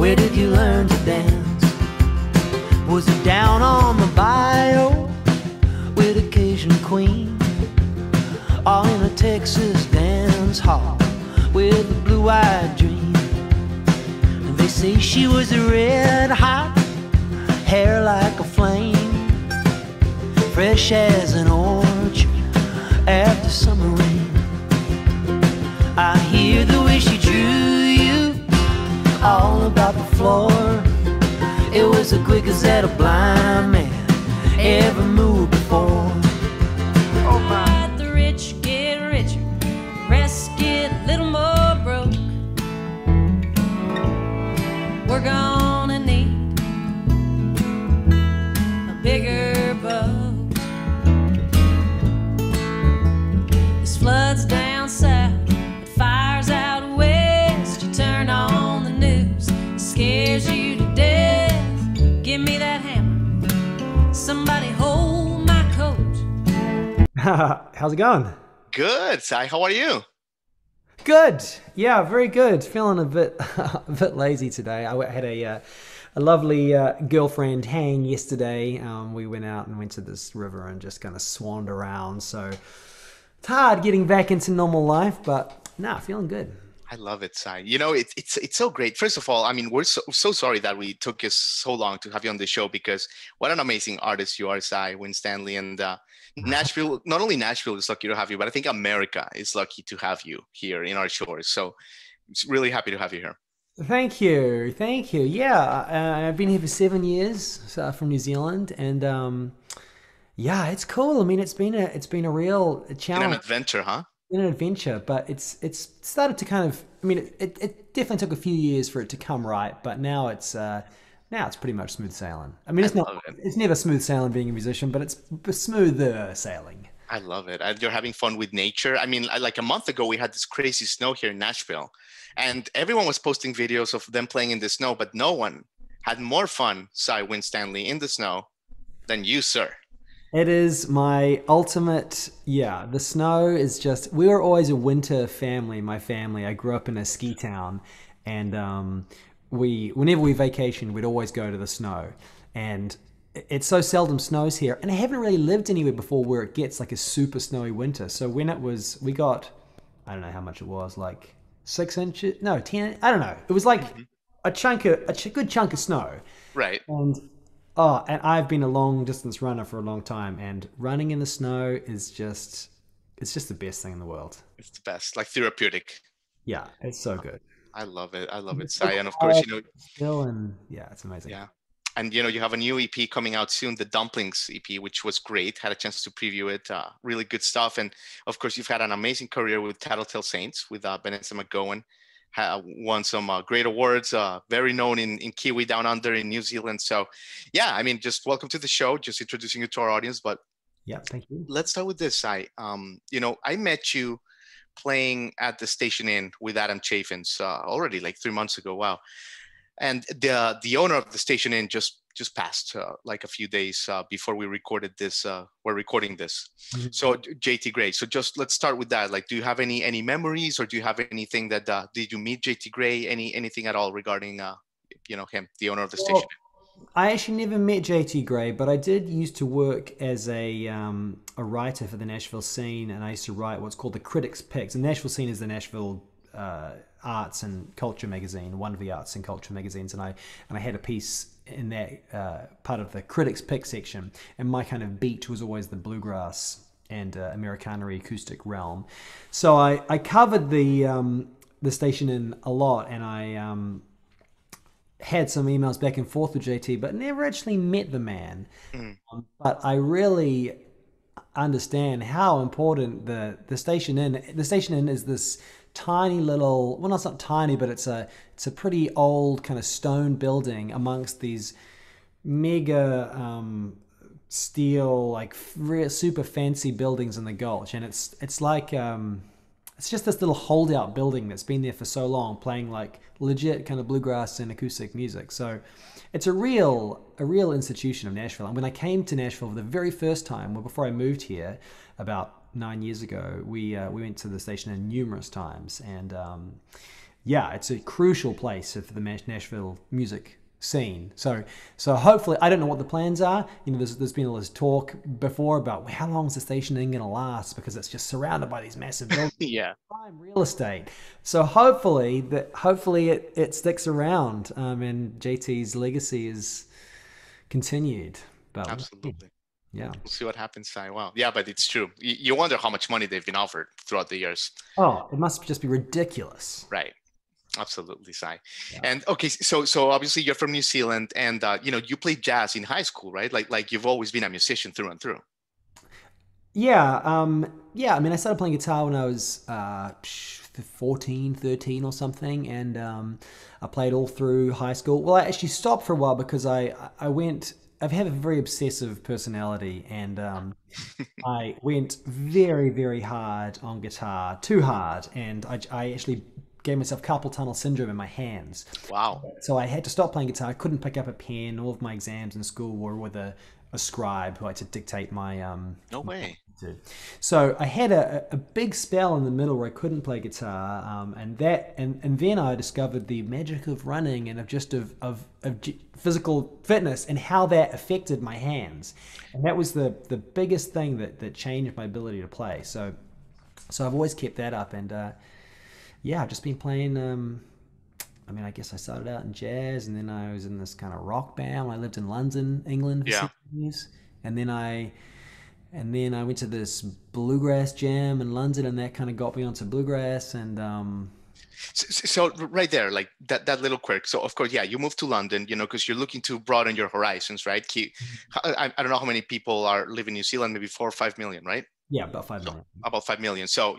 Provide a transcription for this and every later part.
Where did you learn to dance? Was it down on the bayou with a Cajun queen? Or in a Texas dance hall with a blue-eyed dream? And they say she was a red hot, hair like a flame, fresh as an orchard after summer rain. I hear the way she drew you all about the floor. It was the quickest that a blind man ever moved before. Oh my. The rich get richer, the rest get a little more broke. We're gonna need a bigger boat. This floods down south, it fires out west. You turn on the news, it scares you to death. Give me that hammer, somebody hold my coat. How's it going? Good, Sai. How are you? Good. Yeah, very good. Feeling a bit a bit lazy today. I had a lovely girlfriend hang yesterday. We went out and went to this river and just kind of swanned around. So it's hard getting back into normal life, but nah, feeling good. I love it, Sai. You know, it's so great. First of all, I mean, we're so sorry that we took us so long to have you on the show, because what an amazing artist you are, Sai, Winstanley. And Nashville, not only Nashville is lucky to have you, but I think America is lucky to have you here in our shores. So it's really happy to have you here. Thank you. Thank you. Yeah, I've been here for 7 years from New Zealand, and yeah, it's cool. I mean, it's been a real challenge. An adventure, huh? In an adventure, but it's started to kind of, I mean, it definitely took a few years for it to come right, but now it's pretty much smooth sailing. I mean, it's never smooth sailing being a musician, but it's smoother sailing. I love it. You're having fun with nature. I mean, like a month ago, we had this crazy snow here in Nashville, and everyone was posting videos of them playing in the snow, but no one had more fun, Sai Winstanley, in the snow than you, sir. It is my ultimate, yeah, the snow is just, we were always a winter family, my family. I grew up in a ski town, and whenever we vacationed, we'd always go to the snow. And it so seldom snows here, and I haven't really lived anywhere before where it gets like a super snowy winter. So when we got, I don't know how much it was, like 6 inches, no, 10, I don't know. It was like a good chunk of snow. Right. And I've been a long distance runner for a long time, and running in the snow is just, it's just the best thing in the world. It's the best, like therapeutic. Yeah, it's so good. I love it. I love it, Sai. And of course, you know, still, and yeah, it's amazing. Yeah. And, you know, you have a new EP coming out soon, the Dumplings EP, which was great. Had a chance to preview it. Really good stuff. And, of course, you've had an amazing career with Tattletale Saints, with Bennett and McGowan. Won some great awards, very known in Kiwi Down Under in New Zealand. So, yeah, I mean, just welcome to the show, just introducing you to our audience. But yeah, thank you. Let's start with this, Sai. You know, I met you playing at the Station Inn with Adam Chaffins already like 3 months ago. Wow. And the owner of the Station Inn just passed like a few days before we recorded this. We're recording this. Mm-hmm. So JT Gray. So just let's start with that. Like, do you have any memories, or do you have anything that did you meet JT Gray? Anything at all regarding you know, him, the owner of the Station Inn? I actually never met JT Gray, but I did used to work as a writer for the Nashville scene, and I used to write what's called the Critics' Picks. And the Nashville scene is the Nashville Arts and Culture magazine, one of the arts and culture magazines, and I had a piece in that part of the Critics' Pick section, and my kind of beat was always the bluegrass and Americana acoustic realm. So I covered the Station Inn a lot, and I had some emails back and forth with JT, but never actually met the man. But I really understand how important the Station Inn. The Station Inn is this tiny little, well, it's not tiny, but it's a pretty old kind of stone building amongst these mega steel, like super fancy buildings in the Gulch, and it's like it's just this little holdout building that's been there for so long, playing like legit kind of bluegrass and acoustic music. So it's a real institution of Nashville. And when I came to Nashville for the very first time, well, before I moved here about 9 years ago, we went to the Station Inn numerous times, and yeah, it's a crucial place for the Nashville music scene. So hopefully, I don't know what the plans are. You know, there's been all this talk before about how long is the station going to last, because it's just surrounded by these massive buildings. Yeah. Prime real estate. So hopefully it sticks around, and JT's legacy is continued. But Absolutely. yeah, We'll see what happens. Wow. Yeah, but it's true. You wonder how much money they've been offered throughout the years. oh, it must just be ridiculous. Right. Absolutely, Sai. Yeah. And okay, so obviously you're from New Zealand, and you know, you played jazz in high school, right? Like you've always been a musician through and through. Yeah, yeah. I mean, I started playing guitar when I was 14, 13 or something, and I played all through high school. Well, I actually stopped for a while because I have a very obsessive personality, and I went very, very hard on guitar, too hard, and I actually gave myself carpal tunnel syndrome in my hands. Wow. So I had to stop playing guitar. I couldn't pick up a pen. All of my exams in school were with a scribe who had to dictate my no way. So I had a big spell in the middle where I couldn't play guitar, and then I discovered the magic of running and of physical fitness and how that affected my hands, and that was the biggest thing that changed my ability to play. So I've always kept that up, and yeah, I've just been playing. I mean, I guess I started out in jazz, and then I was in this kind of rock band. I lived in London, England for 6 years, and then I went to this bluegrass jam in London, and that kind of got me onto bluegrass. And so right there, like that little quirk. So of course, yeah, you moved to London, you know, because you're looking to broaden your horizons, right? I don't know how many people are living in New Zealand, maybe 4 or 5 million, right? Yeah, about 5 million. So, about 5 million. So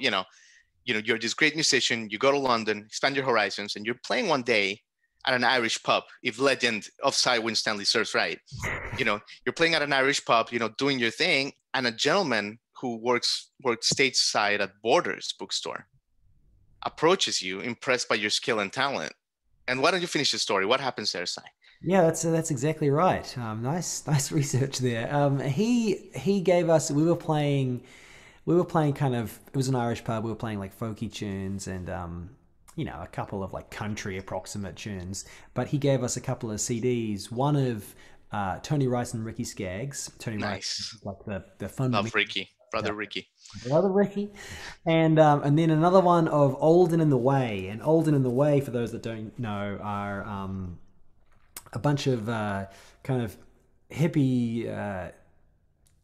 you're this great musician. You go to London, expand your horizons, and you're playing one day at an Irish pub, if legend of Cy Winstanley serves right. You know, you're playing at an Irish pub, you know, doing your thing, and a gentleman who worked stateside at Borders bookstore approaches you, impressed by your skill and talent. And why don't you finish the story? What happens there, Cy? Yeah, that's exactly right. Nice research there. He gave us. We were playing kind of. It was an Irish pub. We were playing like folky tunes and you know, a couple of like country approximate tunes. But he gave us a couple of CDs. One of Tony Rice and Ricky Skaggs. Tony Rice, like the fun. Love Ricky, brother Ricky. Brother Ricky, and then another one of Olden and the Way. And Olden and the Way, for those that don't know, are a bunch of kind of hippie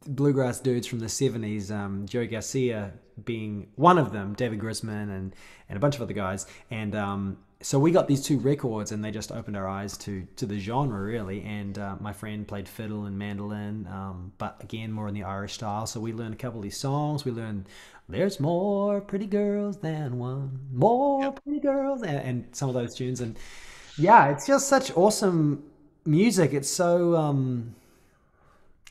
bluegrass dudes from the 70s, Joey Garcia being one of them, David Grisman and a bunch of other guys. And so we got these 2 records, and they just opened our eyes to the genre, really. And my friend played fiddle and mandolin, but again, more in the Irish style. So we learned a couple of these songs. We learned There's More Pretty Girls Than One, More Pretty Girls, and some of those tunes. And yeah, it's just such awesome music. It's so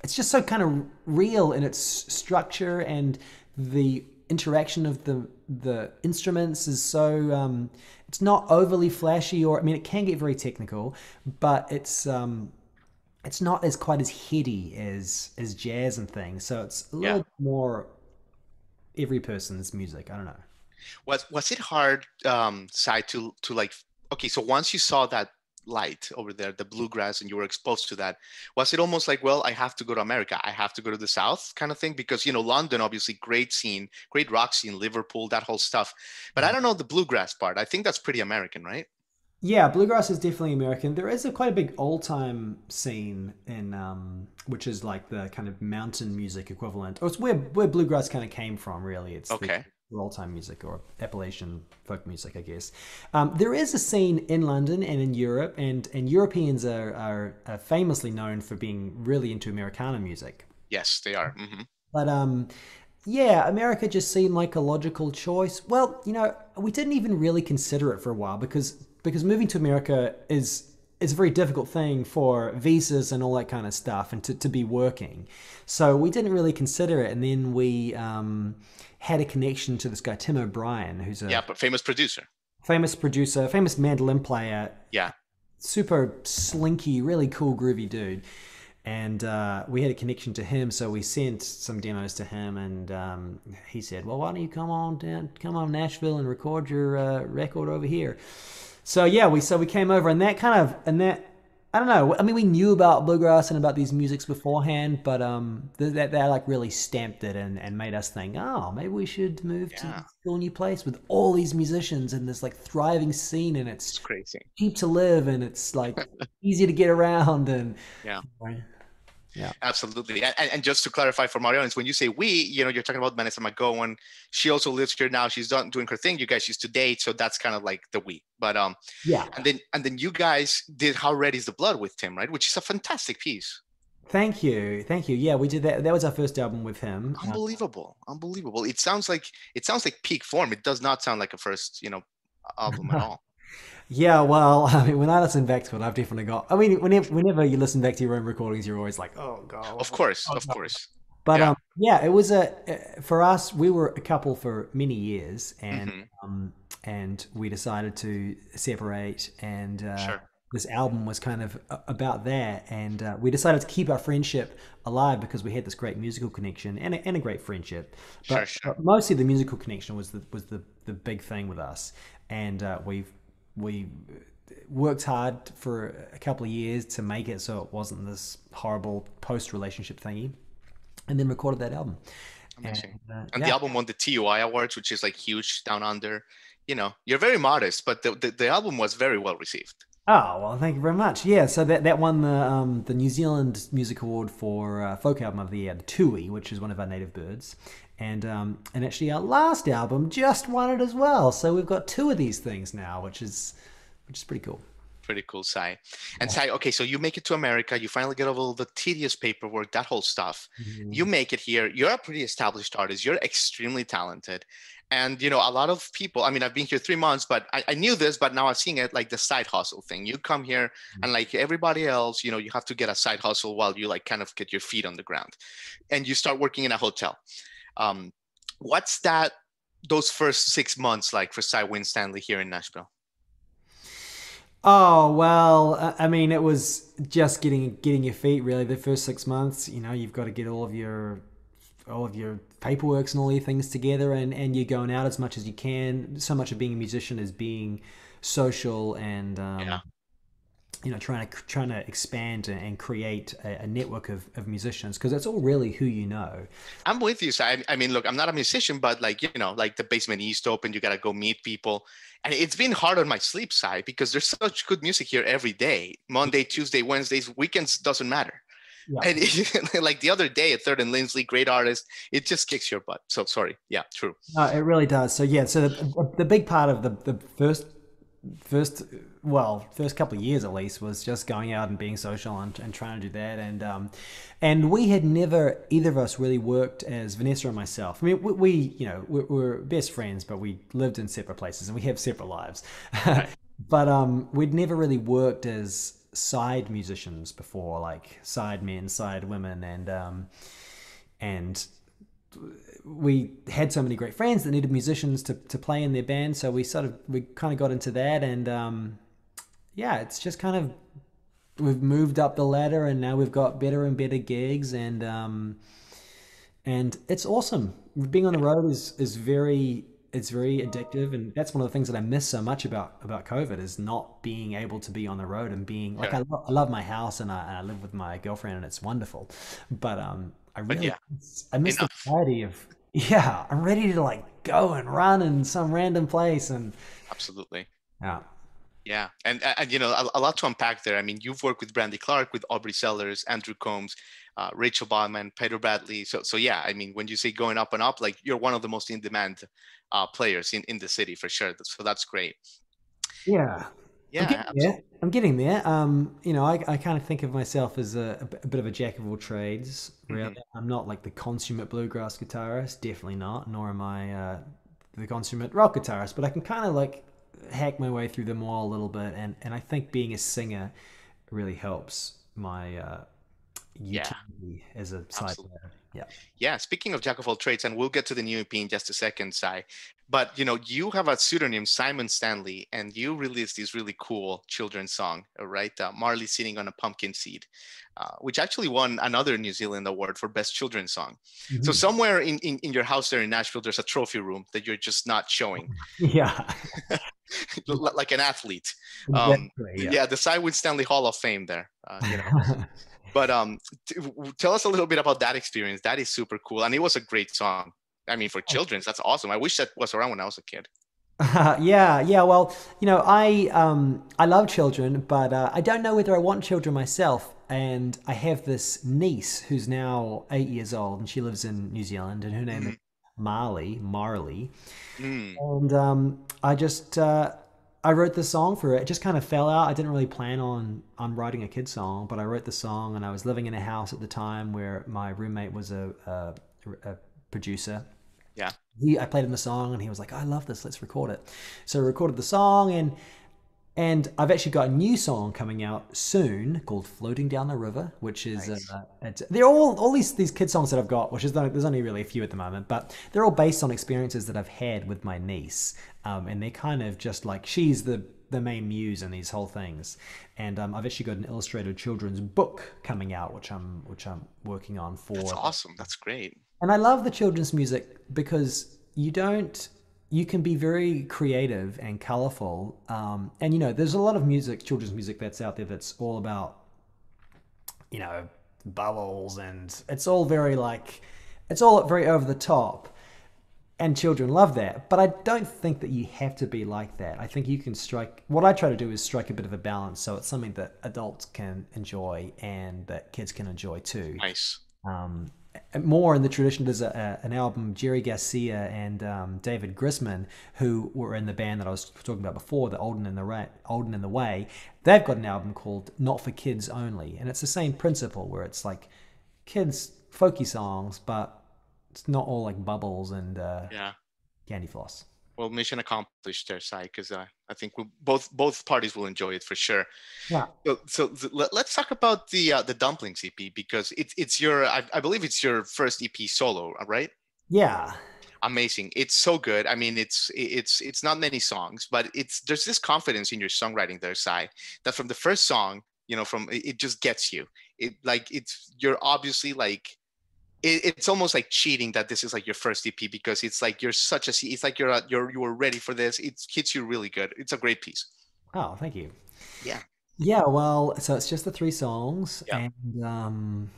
it's just so kind of real in its structure, and the interaction of the instruments is so it's not overly flashy, or I mean, it can get very technical, but it's not as quite as heady as jazz and things. So it's a little more every person's music. I don't know. Was it hard, Sai, to like? Okay, so once you saw that light over there, the bluegrass, and you were exposed to that, was it almost like, well, I have to go to America, I have to go to the South kind of thing? Because, you know, London, obviously great scene, great rock scene, Liverpool, that whole stuff, but I don't know the bluegrass part. I think that's pretty American, right? Yeah, bluegrass is definitely American. There is quite a big old time scene in which is like the kind of mountain music equivalent, or it's where bluegrass kind of came from, really. It's okay. Old-time music, or Appalachian folk music, I guess. There is a scene in London and in Europe, and Europeans are famously known for being really into Americana music. Yes, they are. Mm-hmm. But yeah, America just seemed like a logical choice. Well, you know, we didn't even really consider it for a while, because moving to America is a very difficult thing for visas and all that kind of stuff, and to be working. So we didn't really consider it, and then we had a connection to this guy, Tim O'Brien, who's a famous producer, famous mandolin player. Yeah. Super slinky, really cool, groovy dude. and we had a connection to him, so we sent some demos to him, and he said, "Well, why don't you come on Nashville and record your record over here?" So yeah, we came over, and that I don't know. I mean, we knew about bluegrass and about these musics beforehand, but that like really stamped it and made us think, oh, maybe we should move to a cool new place with all these musicians and this like thriving scene, and it's crazy, cheap to live, and it's like easy to get around, and yeah. Yeah, absolutely. And just to clarify for my audience, when you say we, you're talking about Vanessa McGowan. She also lives here now. She's doing her thing. You guys used to date, so that's kind of like the we. But yeah. And then you guys did "How Red Is the Blood" with Tim, right? Which is a fantastic piece. Thank you. Yeah, we did that. That was our first album with him. Unbelievable. It sounds like peak form. It does not sound like a first, album at all. Yeah, well, I mean, when I listen back to it, I've definitely got. I mean, whenever you listen back to your own recordings, you're always like, "Oh God." Of course. But yeah, it was for us. We were a couple for many years, and and we decided to separate. And this album was kind of about that. And we decided to keep our friendship alive because we had this great musical connection and a great friendship. But mostly the musical connection was the big thing with us, and we worked hard for a couple of years to make it so it wasn't this horrible post-relationship thingy, and then recorded that album. Amazing. And the album won the TUI Awards, which is like huge down under. You're very modest, but the album was very well received. Oh, well, thank you very much. Yeah, so that won the New Zealand Music Award for Folk Album of the Year, the Tui, which is one of our native birds. And actually our last album just won it as well. So we've got two of these things now, which is pretty cool. Pretty cool, Sai. And Sai, okay, so you make it to America. You finally get over all the tedious paperwork, that whole stuff. Mm-hmm. You make it here. You're a pretty established artist. You're extremely talented. And, a lot of people, I mean, I've been here 3 months, but I knew this, but now I'm seeing it like the side hustle thing. You come here and like everybody else, you have to get a side hustle while you like kind of get your feet on the ground, and you start working in a hotel. What's those first 6 months like for Sai Winstanley here in Nashville? Oh, well, I mean, it was just getting your feet really. The first 6 months, you've got to get all of your paperwork and all your things together, and you're going out as much as you can. So much of being a musician is being social and trying to expand and create a network of musicians, because that's all really who you know. I'm with you. So I mean, look, I'm not a musician, but like like the Basement East Open, you gotta go meet people, and it's been hard on my sleep side because there's such good music here every day. Monday, Tuesday, Wednesdays, weekends doesn't matter. Yeah. And like the other day at Third and Lindsley, great artist, it just kicks your butt. So sorry. Yeah, true. No, it really does. So yeah, so the big part of the first couple of years at least was just going out and being social and trying to do that. And we had never, either of us really worked as Vanessa and myself. I mean, we're best friends, but we lived in separate places and we have separate lives. Right. But we'd never really worked as side musicians before, like side men, side women, and we had so many great friends that needed musicians to play in their band, so we kind of got into that, and it's just kind of, we've moved up the ladder, and now we've got better and better gigs, and it's awesome. Being on the road is very addictive, and that's one of the things that I miss so much about COVID, is not being able to be on the road and being like, I love my house and I live with my girlfriend and it's wonderful, but I miss the variety of I'm ready to like go and run in some random place, and absolutely yeah and a lot to unpack there. I mean, you've worked with Brandy Clarke, with Aubrie Sellers, Andrew Combs, Rachel Baiman, Pedro Bradley. So yeah, I mean, when you say going up and up, like you're one of the most in demand players in the city for sure. So that's great. Yeah, I'm getting there. I kind of think of myself as a bit of a jack of all trades. Really, I'm not like the consummate bluegrass guitarist, definitely not. Nor am I the consummate rock guitarist. But I can kind of like hack my way through them all a little bit, and I think being a singer really helps my utility as a side player. Yeah. Speaking of jack of all trades, and we'll get to the new EP in just a second, Sai. But you have a pseudonym, Simon Stanley, and you released this really cool children's song, right? Marley Sitting on a Pumpkin Seed, which actually won another New Zealand award for best children's song. So somewhere in your house there in Nashville, there's a trophy room that you're just not showing. Yeah. Like an athlete. Exactly, yeah, the Cy Winstanley Hall of Fame there. But tell us a little bit about that experience. That is super cool, and it was a great song. I mean, for children's, that's awesome. I wish that was around when I was a kid. Yeah. Well, I love children, but I don't know whether I want children myself. And I have this niece who's now 8 years old, and she lives in New Zealand, and her name is Marley. And I wrote the song for it. It just kind of fell out. I didn't really plan on writing a kid's song, but I wrote the song, and I was living in a house at the time where my roommate was a producer. Yeah. I played him the song, and he was like, "I love this. Let's record it." So I recorded the song, and I've actually got a new song coming out soon called "Floating Down the River," which is nice. They're all these kid songs that I've got, which is there's only really a few at the moment, but they're all based on experiences that I've had with my niece, and they're kind of just like she's the main muse in these whole things. And I've actually got an illustrated children's book coming out, which I'm working on for. That's awesome. That's great. And I love the children's music because you can be very creative and colorful. And there's a lot of children's music that's out there that's all about, bubbles, and it's all very over the top. And children love that. But I don't think that you have to be like that. I think you can what I try to do is strike a bit of a balance, so it's something that adults can enjoy and that kids can enjoy too. Nice. More in the tradition, there's an album, Jerry Garcia and David Grisman, who were in the band that I was talking about before, the Olden and the Way. They've got an album called Not for Kids Only, and it's the same principle where it's like kids folky songs, but it's not all like bubbles and candy floss. Well, mission accomplished there, Sai, because I think both parties will enjoy it for sure. Yeah. So let's talk about the Dumplings EP, because it's your I believe it's your first EP solo, right? Yeah. Amazing. It's so good. I mean, it's not many songs, but there's this confidence in your songwriting there, Sai, that from the first song, it just gets you. You're obviously like. It's almost like cheating that this is like your first EP, because it's like it's like you were ready for this. It hits you really good. It's a great piece. Oh, thank you. Yeah. Yeah. Well, so it's just the 3 songs, and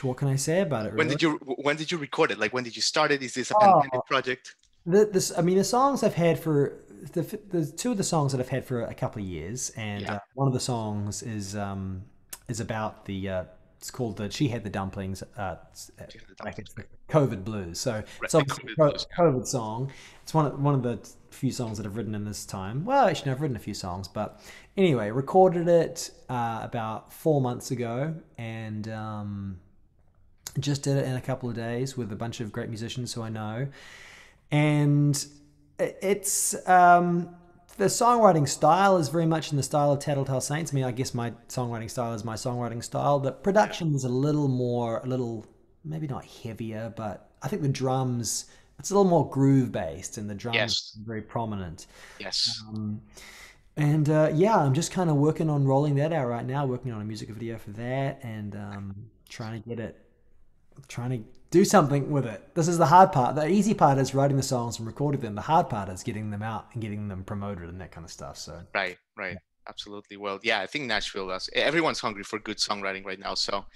what can I say about it? Really? When did you record it? Like, when did you start it? Is this a pandemic project? The songs I've had for the 2 of the songs that I've had for a couple of years, and one of the songs is about the. It's called She Had the Dumplings. It's the COVID Blues. So it's obviously a COVID song. It's one of the few songs that I've written in this time. Well, actually, no, I've written a few songs, but anyway, recorded it about 4 months ago, and just did it in a couple of days with a bunch of great musicians who I know. And it's the songwriting style is very much in the style of Tattletale Saints. I mean, I guess my songwriting style is my songwriting style. The production is a little maybe not heavier, but I think the drums, it's a little more groove based, and the drums are very prominent. Yes. I'm just kind of working on rolling that out right now, working on a music video for that, and trying to do something with it. This is the hard part. The easy part is writing the songs and recording them. The hard part is getting them out and getting them promoted and that kind of stuff. So right. Yeah. Absolutely. Well, yeah, I think Nashville everyone's hungry for good songwriting right now. So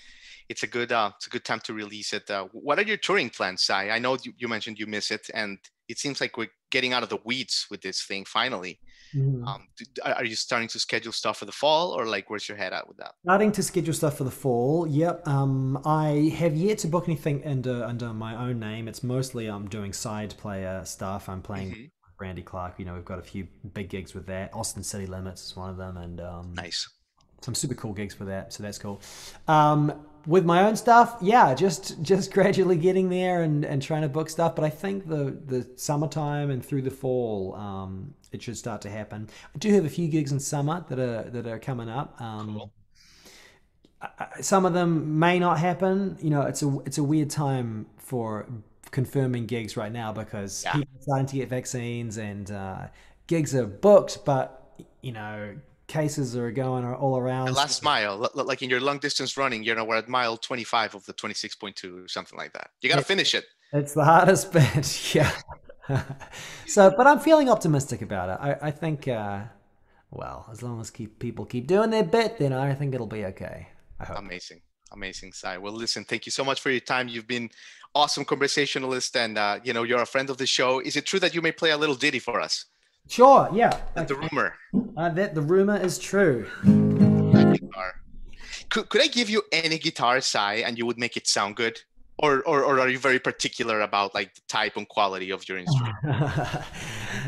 it's a good time to release it. What are your touring plans, Sai? I know you mentioned you miss it, and it seems like we're getting out of the weeds with this thing finally. Mm-hmm. Are you starting to schedule stuff for the fall, or like where's your head at with that? Starting to schedule stuff for the fall. Yep. I have yet to book anything under my own name. It's mostly I'm doing side player stuff. I'm playing Brandy Clarke. We've got a few big gigs with that. Austin City Limits is one of them, and nice. Some super cool gigs for that, so that's cool. With my own stuff, just gradually getting there and trying to book stuff. But I think the summertime and through the fall, it should start to happen. I do have a few gigs in summer that are coming up. Cool. Some of them may not happen. It's a weird time for confirming gigs right now because Yeah. people are starting to get vaccines and gigs are booked, but cases are going all around. The last mile, like in your long distance running, we're at mile 25 of the 26.2 or something like that. You got to finish it. It's the hardest bit, yeah. So, but I'm feeling optimistic about it. I think, well, as long as people keep doing their bit, then I think it'll be okay. I hope. Amazing, Sai. Well, listen, thank you so much for your time. You've been awesome conversationalist, and you're a friend of the show. Is it true that you may play a little ditty for us? Sure, yeah. The rumor. The rumor is true. Could I give you any guitar, Sai, and you would make it sound good? Or are you very particular about like the type and quality of your instrument?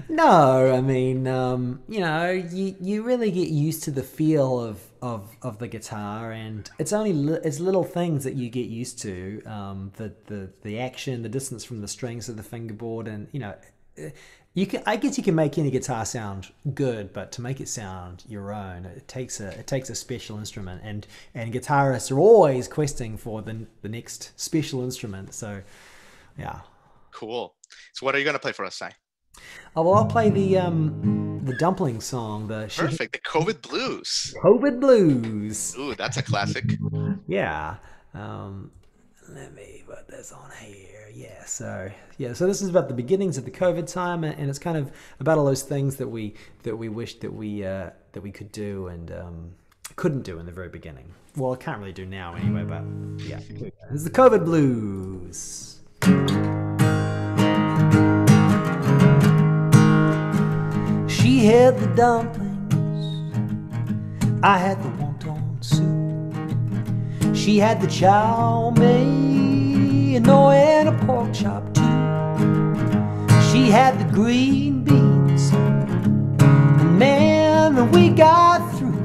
No, I mean, you really get used to the feel of the guitar, and it's little things that you get used to. The action, the distance from the strings to the fingerboard, and I guess you can make any guitar sound good, but to make it sound your own, it takes a special instrument, and guitarists are always questing for the next special instrument. So, yeah. Cool. So, what are you gonna play for us, Sai? Oh, well, I'll play the Dumplings song. Perfect. The COVID Blues. COVID Blues. Ooh, that's a classic. Yeah. Let me put this on here. Yeah, so this is about the beginnings of the COVID time, and it's kind of about all those things that we wished that we could do and couldn't do in the very beginning. Well, I can't really do now anyway, but yeah. This is the COVID Blues. She had the dumplings, I had the wonton soup. She had the chow mein, and a pork chop too. She had the green beans, and man, when we got through,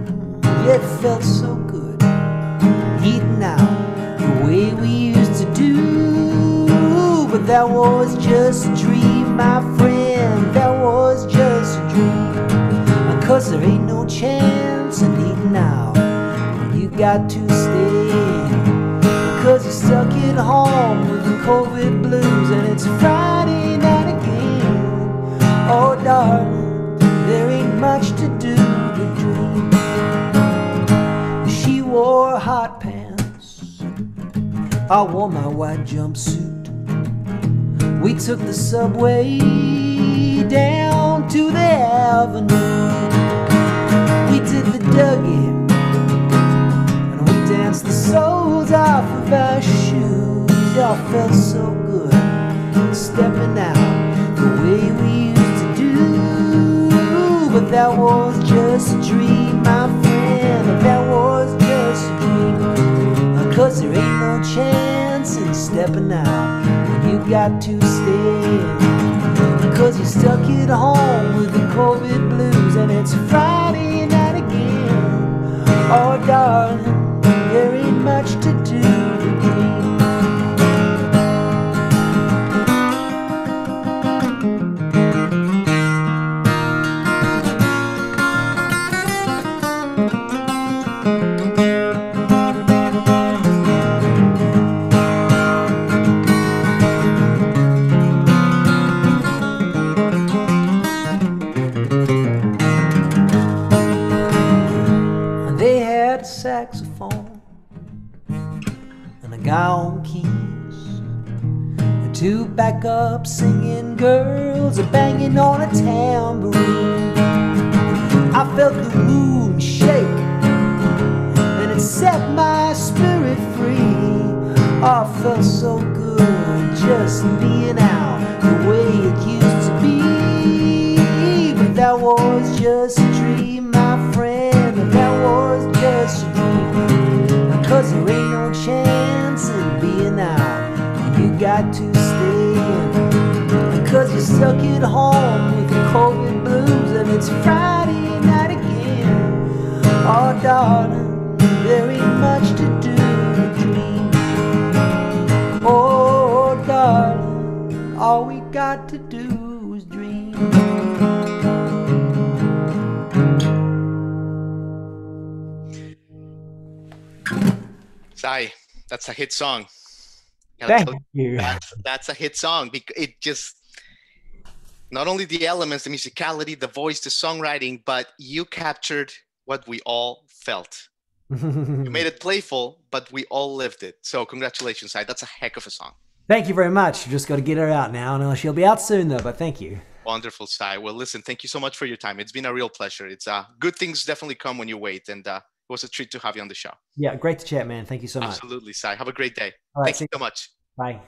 it felt so good eating out the way we used to do. But that was just a dream, my friend, that was just a dream. 'Cause there ain't no chance in eating out when you got to stay. Because you're stuck at home with the COVID blues, and it's Friday night again. Oh darling, there ain't much to do but dream. She wore hot pants, I wore my white jumpsuit. We took the subway down to the avenue. We did the Dougie, and we danced the soles off of our shoes. Y'all felt so good stepping out the way we used to do. But that was just a dream, my friend, that was just a dream. 'Cause there ain't no chance in stepping out when you got to stay. 'Cause you're stuck at home with the COVID blues, and it's Friday night again. Oh darling, there ain't much to do but dream. Saxophone and a guy on keys, and two backup singing girls are banging on a tambourine. I felt the room shake, and it set my spirit free. Oh, it felt so good just being out the way it used to be. But that was just a dream, my friend, and that was just a dream. 'Cause there ain't no chance in being out when you got to stay in. 'Cause you're stuck at home with the COVID blues, and it's Friday night again. Oh darling, there ain't much to do but dream. Oh darling, all we got to do is dream. Sai, that's a hit song. Thank you. That's a hit song. It just, not only the elements, the musicality, the voice, the songwriting, but you captured what we all felt. You made it playful, but we all lived it. So congratulations, Si. That's a heck of a song. Thank you very much. You just got to get her out now. No, she'll be out soon though, but thank you. Wonderful, Si. Well, listen, thank you so much for your time. It's been a real pleasure. It's good things definitely come when you wait, and it was a treat to have you on the show. Yeah, great to chat, man. Thank you so much. Absolutely, Si. Have a great day. All right, Thank you so much. Bye.